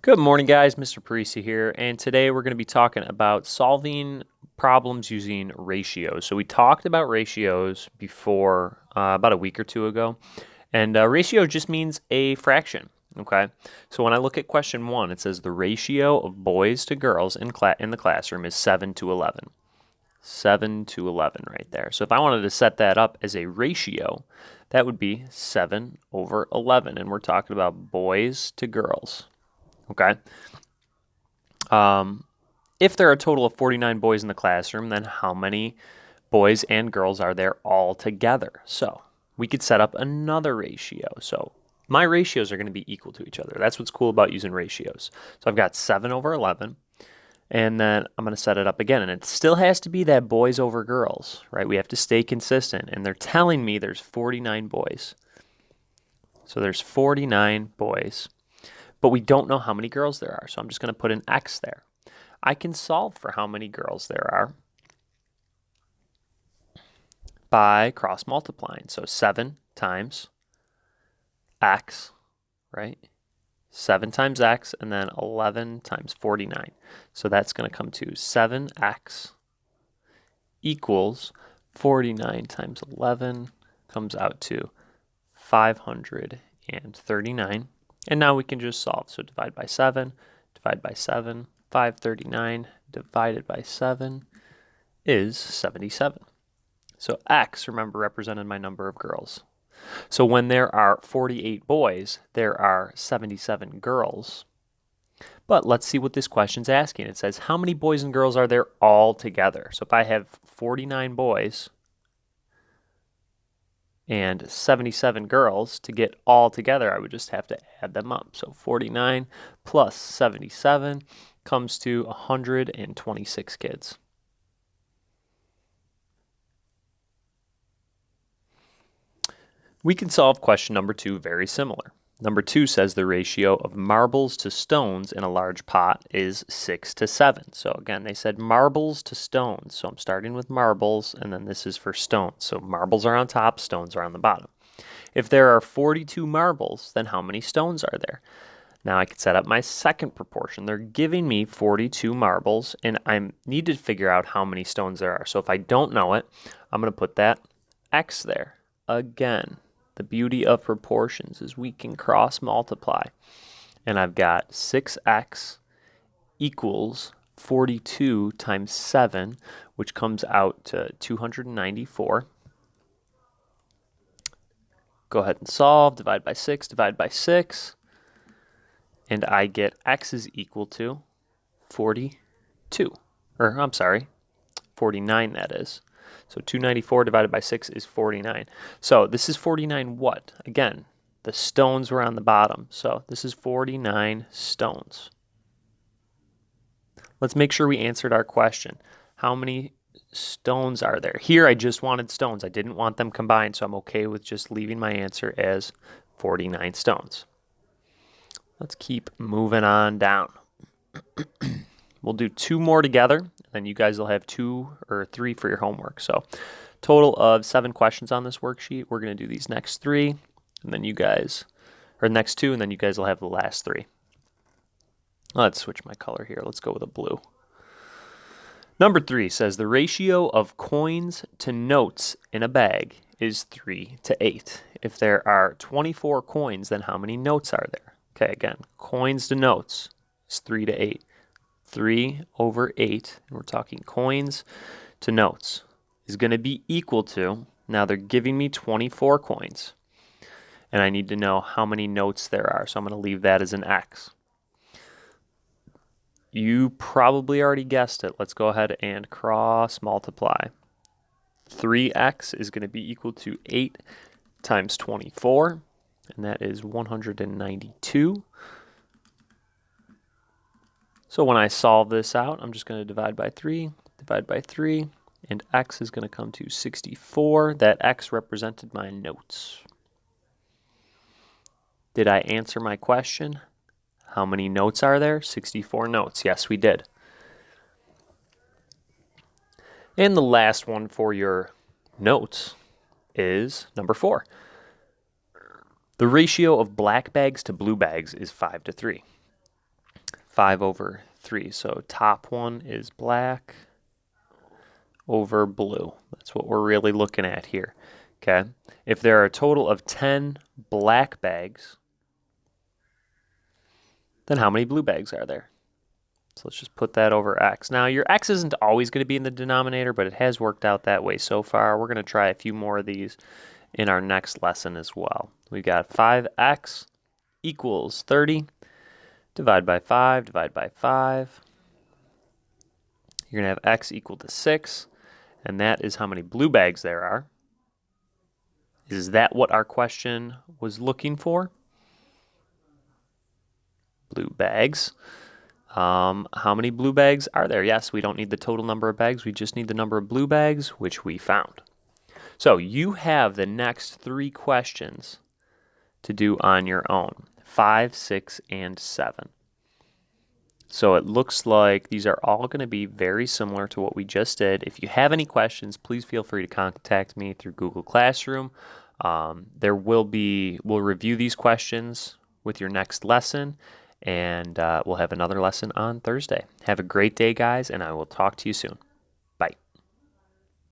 Good morning, guys. Mr. Parisi here, and today we're going to be talking about solving problems using ratios. So we talked about ratios before about a week or two ago, and ratio just means a fraction. Okay, so when I look at question 1, it says the ratio of boys to girls in the classroom is 7 to 11. 7 to 11 right there. So if I wanted to set that up as a ratio, that would be 7 over 11, and we're talking about boys to girls. Okay. If there are a total of 49 boys in the classroom, then how many boys and girls are there all together? So we could set up another ratio. So my ratios are going to be equal to each other. That's what's cool about using ratios. So I've got 7 over 11, and then I'm going to set it up again. And it still has to be that boys over girls, right? We have to stay consistent. And they're telling me there's 49 boys. So there's 49 boys. But we don't know how many girls there are, so I'm just going to put an X there. I can solve for how many girls there are by cross multiplying. So 7 times X, right? 7 times X, and then 11 times 49. So that's going to come to 7X equals 49 times 11 comes out to 539. And now we can just solve. So divide by 7, 539 divided by 7 is 77. So X, remember, represented my number of girls. So when there are 48 boys, there are 77 girls. But let's see what this question's asking. It says, how many boys and girls are there all together? So if I have 49 boys and 77 girls, to get all together, I would just have to add them up. So 49 plus 77 comes to 126 kids. We can solve question number 2 very similar. Number 2 says the ratio of marbles to stones in a large pot is 6 to 7. So again, they said marbles to stones. So I'm starting with marbles, and then this is for stones. So marbles are on top, stones are on the bottom. If there are 42 marbles, then how many stones are there? Now I can set up my second proportion. They're giving me 42 marbles, and I need to figure out how many stones there are. So if I don't know it, I'm going to put that X there. Again, the beauty of proportions is we can cross multiply. And I've got 6X equals 42 times 7, which comes out to 294. Go ahead and solve. Divide by 6, divide by 6. And I get X is equal to 42. Or, I'm sorry, 49 that is. So 294 divided by 6 is 49. So this is 49 what? Again, the stones were on the bottom. So this is 49 stones. Let's make sure we answered our question. How many stones are there? Here I just wanted stones. I didn't want them combined, so I'm okay with just leaving my answer as 49 stones. Let's keep moving on down. We'll do 2 more together, and then you guys will have 2 or 3 for your homework. So total of 7 questions on this worksheet. We're going to do these next 3, and then you guys, or next 2, and then you guys will have the last 3. Let's switch my color here. Let's go with a blue. Number 3 says the ratio of coins to notes in a bag is 3 to 8. If there are 24 coins, then how many notes are there? Okay, again, coins to notes is 3 to 8. 3 over 8, and we're talking coins to notes, is going to be equal to, now they're giving me 24 coins, and I need to know how many notes there are, so I'm going to leave that as an X. You probably already guessed it. Let's go ahead and cross multiply. 3X is going to be equal to 8 times 24, and that is 192. So when I solve this out, I'm just going to divide by 3, and X is going to come to 64. That X represented my notes. Did I answer my question? How many notes are there? 64 notes. Yes, we did. And the last one for your notes is number 4. The ratio of black bags to blue bags is 5 to 3. 5 over 3. So top one is black over blue. That's what we're really looking at here. Okay. If there are a total of 10 black bags, then how many blue bags are there? So let's just put that over x. Now, your x isn't always going to be in the denominator, but it has worked out that way so far. We're going to try a few more of these in our next lesson as well. We got 5x equals 30. Divide by 5, divide by 5. You're going to have x equal to 6, and that is how many blue bags there are. Is that what our question was looking for? Blue bags. How many blue bags are there? Yes, we don't need the total number of bags. We just need the number of blue bags, which we found. So you have the next 3 questions to do on your own, 5, 6, and 7. So it looks like these are all going to be very similar to what we just did. If you have any questions, please feel free to contact me through Google Classroom. We'll review these questions with your next lesson, and we'll have another lesson on Thursday. Have a great day, guys, and I will talk to you soon.